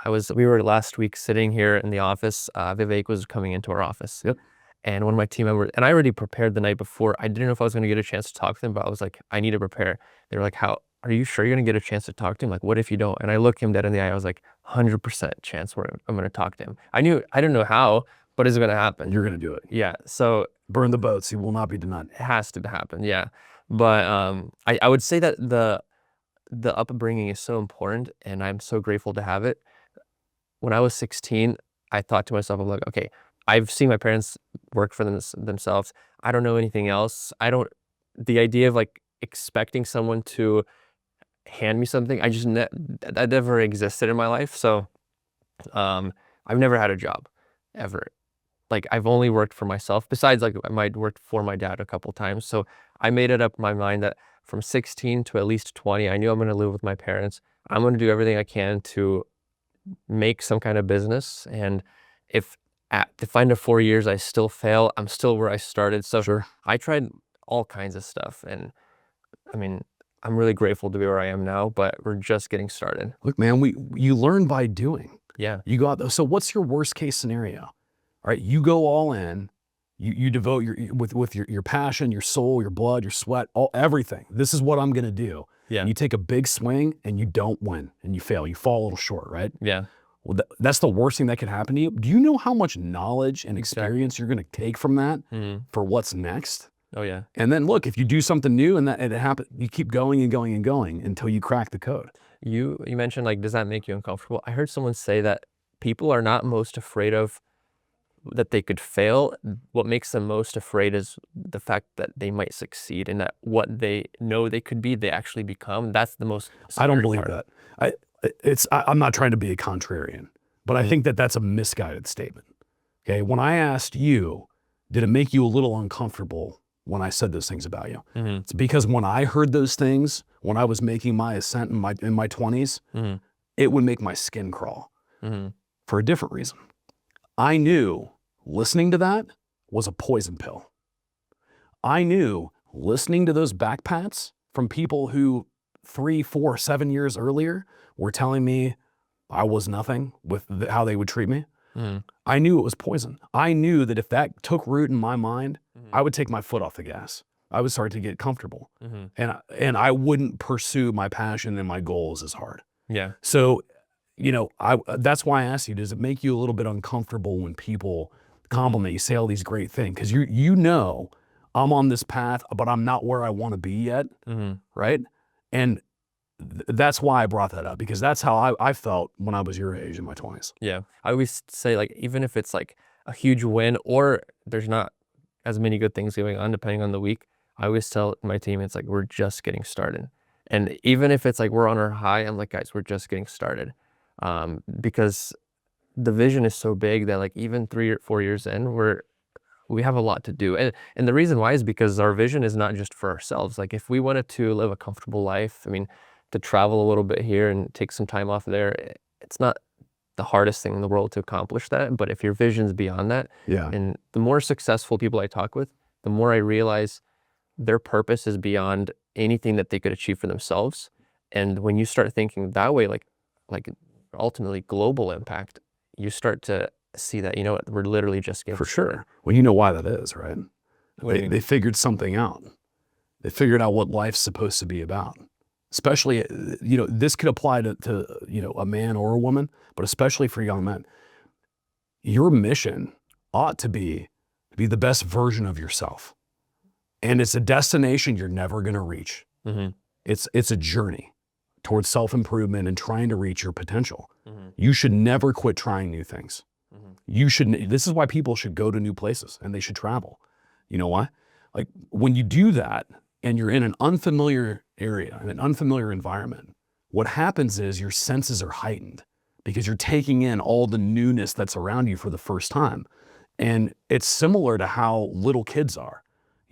S1: we were last week sitting here in the office. Vivek was coming into our office.
S2: Yep.
S1: And one of my team members, and I already prepared the night before. I didn't know if I was going to get a chance to talk to him, but I was like, I need to prepare. They were like, are you sure you're going to get a chance to talk to him? Like, what if you don't? And I looked him dead in the eye. I was like, 100% chance I'm going to talk to him. I didn't know how, but it's going to happen.
S2: You're going to do it.
S1: Yeah. So
S2: burn the boats. He will not be denied.
S1: It has to happen. Yeah. But I would say that the upbringing is so important, and I'm so grateful to have it. When I was 16, I thought to myself, I'm like, okay, I've seen my parents work for themselves. I don't know anything else. The idea of like expecting someone to hand me something, that never existed in my life. So, I've never had a job ever. Like I've only worked for myself, besides like I might work for my dad a couple times. So I made it up in my mind that from 16 to at least 20, I knew I'm going to live with my parents. I'm going to do everything I can to make some kind of business. And if at the end of 4 years I still fail, I'm still where I started. So
S2: Sure.
S1: I tried all kinds of stuff. And I mean, I'm really grateful to be where I am now, but we're just getting started.
S2: Look, man, you learn by doing.
S1: Yeah.
S2: You go out there. So what's your worst case scenario? All right, you go all in. You devote your passion, your soul, your blood, your sweat, everything. This is what I'm going to do.
S1: Yeah.
S2: And you take a big swing and you don't win and you fail. You fall a little short, right?
S1: Yeah.
S2: Well, that's the worst thing that could happen to you. Do you know how much knowledge and experience you're going to take from that for what's next?
S1: Oh yeah.
S2: And then look, if you do something new and it happens, you keep going and going and going until you crack the code.
S1: You mentioned like, does that make you uncomfortable? I heard someone say that people are not most afraid of that they could fail. What makes them most afraid is the fact that they might succeed, and that what they know they could be, they actually become. That's the most
S2: I don't
S1: scary
S2: believe
S1: part.
S2: that. I'm not trying to be a contrarian, but I think that that's a misguided statement. Okay. When I asked you, did it make you a little uncomfortable when I said those things about you? It's because when I heard those things, when I was making my ascent in my 20s, it would make my skin crawl for a different reason. I knew listening to that was a poison pill. I knew listening to those back pats from people who 3, 4, 7 years earlier were telling me I was nothing with how they would treat me. I knew it was poison. I knew that if that took root in my mind, I would take my foot off the gas. I would start to get comfortable, and I wouldn't pursue my passion and my goals as hard.
S1: Yeah.
S2: So, that's why I asked you, does it make you a little bit uncomfortable when people compliment you, say all these great things? Because I'm on this path, but I'm not where I want to be yet, right? And that's why I brought that up, because that's how I felt when I was your age in my 20s.
S1: Yeah. I always say, like, even if it's like a huge win or there's not as many good things going on depending on the week, I always tell my team, it's like, we're just getting started. And even if it's like we're on our high, I'm like, guys, we're just getting started. Because the vision is so big that like even 3 or 4 years in, we have a lot to do. And the reason why is because our vision is not just for ourselves. Like if we wanted to live a comfortable life, I mean, to travel a little bit here and take some time off there, it's not the hardest thing in the world to accomplish that. But if your vision's beyond that, and the more successful people I talk with, the more I realize their purpose is beyond anything that they could achieve for themselves. And when you start thinking that way, like ultimately global impact, you start to see that, we're literally just getting
S2: For sure. Well, you know why that is, right? They figured something out. They figured out what life's supposed to be about. Especially, this could apply to a man or a woman, but especially for young men. Your mission ought to be the best version of yourself. And it's a destination you're never going to reach. It's a journey towards self-improvement and trying to reach your potential. You should never quit trying new things. This is why people should go to new places and they should travel. You know why? Like when you do that and you're in an unfamiliar area, in an unfamiliar environment, what happens is your senses are heightened because you're taking in all the newness that's around you for the first time. And it's similar to how little kids are,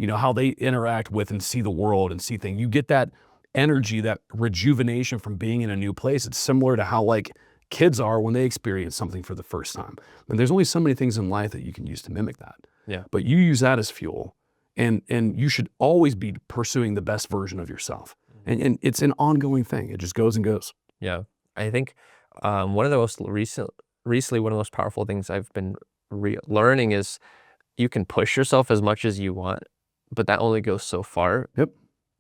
S2: how they interact with and see the world and see things. You get that energy, that rejuvenation from being in a new place. It's similar to how like kids are when they experience something for the first time. And there's only so many things in life that you can use to mimic that.
S1: Yeah.
S2: But you use that as fuel, and you should always be pursuing the best version of yourself. And it's an ongoing thing. It just goes and goes.
S1: Yeah. I think one of the most recently, one of the most powerful things I've been learning is you can push yourself as much as you want, but that only goes so far.
S2: Yep.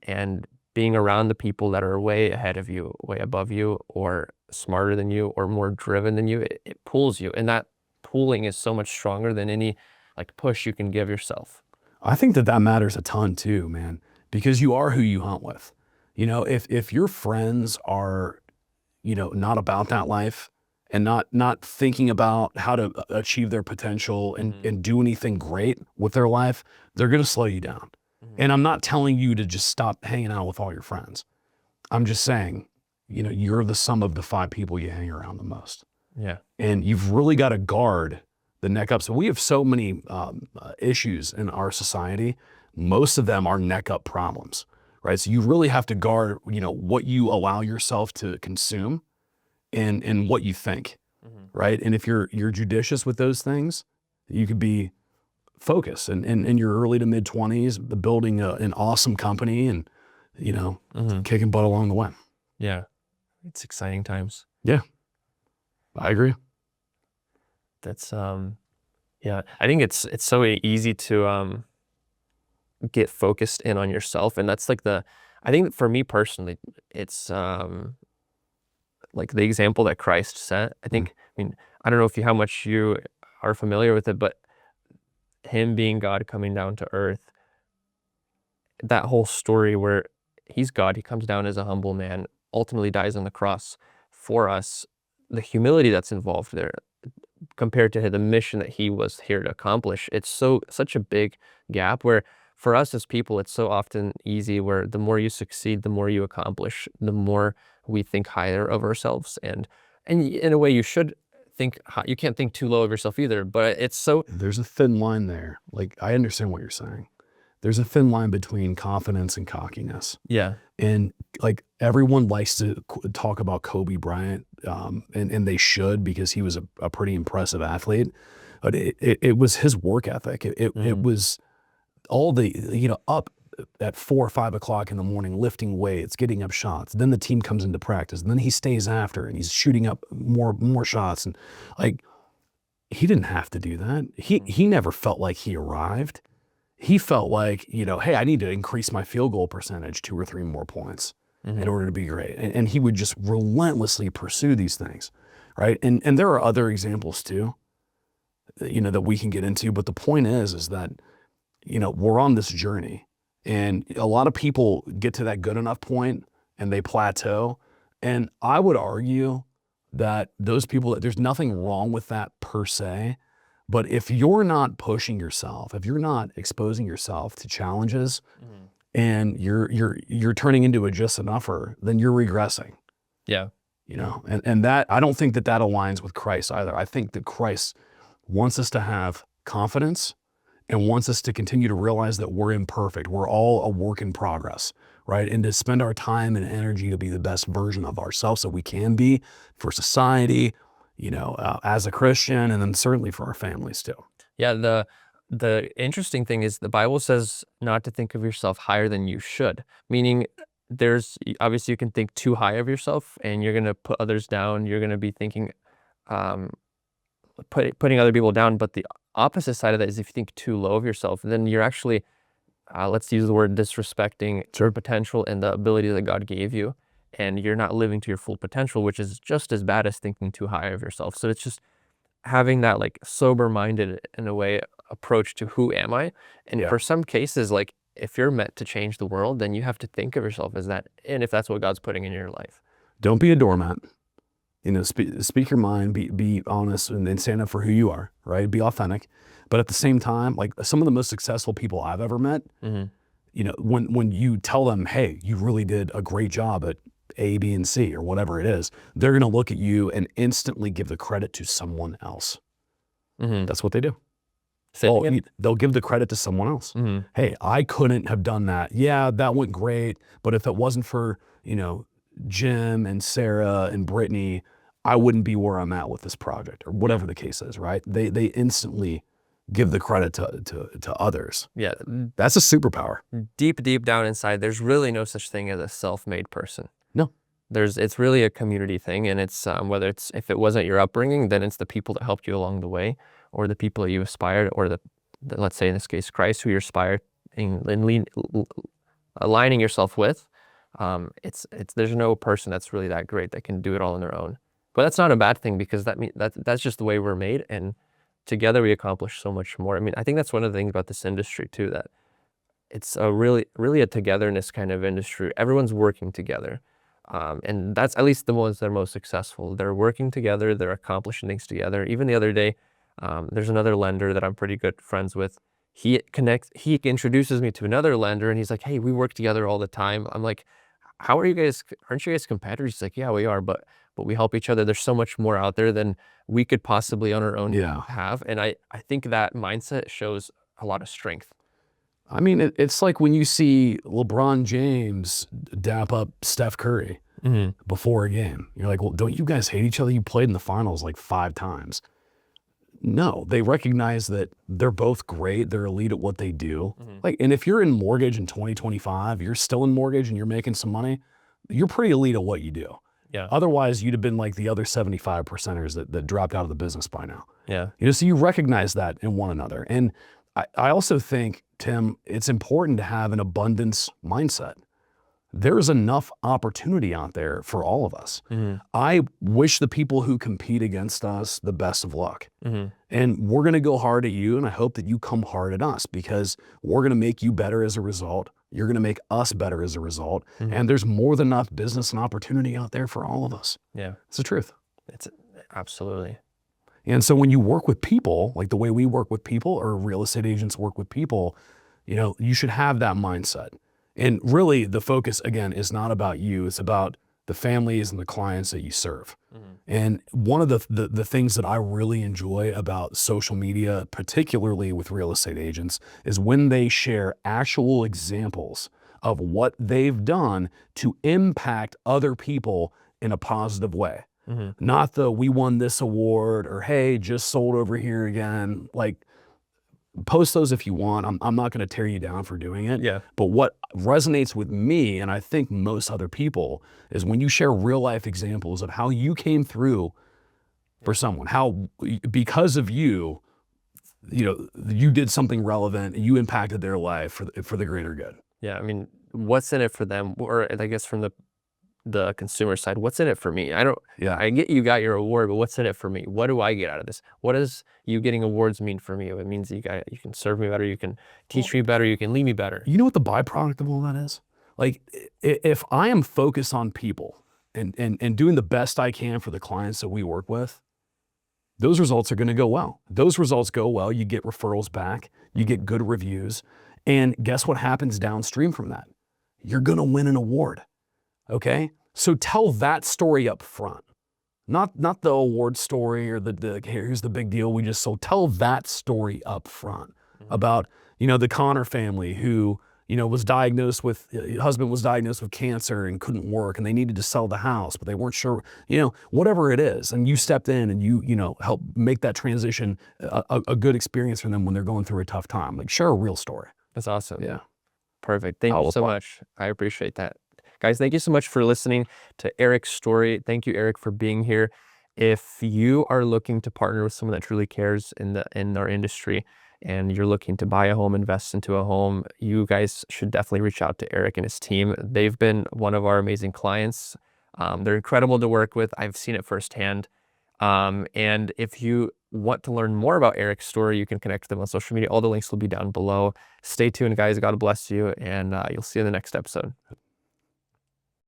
S1: And being around the people that are way ahead of you, way above you, or smarter than you, or more driven than you, it pulls you. And that pulling is so much stronger than any like push you can give yourself.
S2: I think that matters a ton too, man, because you are who you hunt with. If your friends are, not about that life, and not thinking about how to achieve their potential and do anything great with their life, they're going to slow you down. And I'm not telling you to just stop hanging out with all your friends. I'm just saying, you know, you're the sum of the 5 people you hang around the most.
S1: Yeah.
S2: And you've really got to guard the neck up. So we have so many issues in our society. Most of them are neck up problems, right? So you really have to guard, you know, what you allow yourself to consume and what you think, right? And if you're judicious with those things, you could be focused and in your early to mid 20s, building an awesome company and, you know, kicking butt along the way.
S1: Yeah. It's exciting times.
S2: Yeah, I agree.
S1: That's, yeah, I think it's so easy to, get focused in on yourself. And that's like I think for me personally, it's, like the example that Christ set. I think, I mean, I don't know how much you are familiar with it, but him being God coming down to earth, that whole story where he's God, he comes down as a humble man, ultimately dies on the cross for us, the humility that's involved there compared to the mission that he was here to accomplish. It's such a big gap where for us as people, it's so often easy where the more you succeed, the more you accomplish, the more we think higher of ourselves. And in a way you should think, you can't think too low of yourself either, but it's so.
S2: There's a thin line there. Like, I understand what you're saying. There's a thin line between confidence and cockiness.
S1: Yeah.
S2: And like everyone likes to talk about Kobe Bryant, and they should, because he was a pretty impressive athlete. But it was his work ethic. It was all the, you know, up at 4 or 5 o'clock in the morning, lifting weights, getting up shots. Then the team comes into practice, and then he stays after, and he's shooting up more shots. And like, he didn't have to do that. He never felt like he arrived. He felt like, you know, hey, I need to increase my field goal percentage 2 or 3 more points in order to be great. And he would just relentlessly pursue these things, right? And there are other examples too, you know, that we can get into. But the point is that, you know, we're on this journey, and a lot of people get to that good enough point and they plateau. And I would argue that those people, there's nothing wrong with that per se. But if you're not pushing yourself, if you're not exposing yourself to challenges, and you're turning into a just enougher, then you're regressing.
S1: Yeah.
S2: You know, and that, I don't think that aligns with Christ either. I think that Christ wants us to have confidence and wants us to continue to realize that we're imperfect. We're all a work in progress, right? And to spend our time and energy to be the best version of ourselves that we can be for society, you know, as a Christian, and then certainly for our families too.
S1: Yeah, the interesting thing is the Bible says not to think of yourself higher than you should, meaning there's obviously you can think too high of yourself and you're going to put others down. You're going to be thinking, putting other people down. But the opposite side of that is if you think too low of yourself, then you're actually, let's use the word, disrespecting your potential and the ability that God gave you. And you're not living to your full potential, which is just as bad as thinking too high of yourself. So it's just having that like sober-minded, in a way, approach to who am I? And for some cases, like if you're meant to change the world, then you have to think of yourself as that. And if that's what God's putting in your life.
S2: Don't be a doormat. You know, speak your mind, be honest, and stand up for who you are, right? Be authentic. But at the same time, like some of the most successful people I've ever met, you know, when you tell them, hey, you really did a great job at A, B, and C, or whatever it is, they're going to look at you and instantly give the credit to someone else. That's what they do. They'll give the credit to someone else. Hey, I couldn't have done that. Yeah, that went great. But if it wasn't for, you know, Jim and Sarah and Brittany, I wouldn't be where I'm at with this project, or whatever the case is, right? They instantly give the credit to others.
S1: Yeah.
S2: That's a superpower.
S1: Deep down inside, there's really no such thing as a self-made person.
S2: No.
S1: It's really a community thing, and it's if it wasn't your upbringing, then it's the people that helped you along the way, or the people that you aspired, or the let's say in this case Christ, who you're aspiring and aligning yourself with. There's no person that's really that great that can do it all on their own. But that's not a bad thing, because that's just the way we're made, and together we accomplish so much more. I mean, I think that's one of the things about this industry too, that it's a really a togetherness kind of industry. Everyone's working together. And that's at least the ones that are most successful. They're working together, they're accomplishing things together. Even the other day, there's another lender that I'm pretty good friends with. He introduces me to another lender and he's like, hey, we work together all the time. I'm like, how are you guys, aren't you guys competitors? He's like, yeah, we are, but we help each other. There's so much more out there than we could possibly on our own have. And I think that mindset shows a lot of strength.
S2: I mean, it's like when you see LeBron James dap up Steph Curry before a game. You're like, well, don't you guys hate each other? You played in the finals like 5 times. No, they recognize that they're both great. They're elite at what they do. Like, and if you're in mortgage in 2025, you're still in mortgage and you're making some money, you're pretty elite at what you do.
S1: Yeah.
S2: Otherwise, you'd have been like the other 75%ers that dropped out of the business by now.
S1: Yeah.
S2: You know, so you recognize that in one another. And I also think, Tim, it's important to have an abundance mindset. There's enough opportunity out there for all of us. I wish the people who compete against us the best of luck. And we're going to go hard at you, and I hope that you come hard at us, because we're going to make you better as a result. You're going to make us better as a result. And there's more than enough business and opportunity out there for all of us.
S1: Yeah.
S2: It's the truth.
S1: It's absolutely.
S2: And so when you work with people, like the way we work with people, or real estate agents work with people, you know, you should have that mindset. And really the focus, again, is not about you. It's about the families and the clients that you serve. And one of the things that I really enjoy about social media, particularly with real estate agents, is when they share actual examples of what they've done to impact other people in a positive way. Not the, we won this award, or hey, just sold over here again. Like, post those if you want. I'm not going to tear you down for doing it.
S1: Yeah.
S2: But what resonates with me, and I think most other people, is when you share real life examples of how you came through for someone, how because of you, you know, you did something relevant and you impacted their life for the greater good.
S1: Yeah. I mean, what's in it for them? Or I guess from the consumer side, what's in it for me? I get you got your award, but what's in it for me? What do I get out of this? What does you getting awards mean for me? It means you can serve me better, you can teach me better, you can lead me better.
S2: You know what the byproduct of all that is? Like, if I am focused on people and doing the best I can for the clients that we work with, those results are going to go well. Those results go well, you get referrals back, you get good reviews, and guess what happens downstream from that? You're going to win an award. Okay, so tell that story up front, not the award story or the here's the big deal we just sold. Tell that story up front about, you know, the Connor family who, you know, husband was diagnosed with cancer and couldn't work, and they needed to sell the house, but they weren't sure, you know, whatever it is, and you stepped in and you know, help make that transition a good experience for them when they're going through a tough time. Like, share a real story.
S1: That's awesome.
S2: Yeah,
S1: perfect. Thank you so much. I appreciate that. Guys, thank you so much for listening to Eric's story. Thank you, Eric, for being here. If you are looking to partner with someone that truly cares in our industry, and you're looking to buy a home, invest into a home, you guys should definitely reach out to Eric and his team. They've been one of our amazing clients. They're incredible to work with. I've seen it firsthand. And if you want to learn more about Eric's story, you can connect with them on social media. All the links will be down below. Stay tuned, guys. God bless you, and you'll see you in the next episode.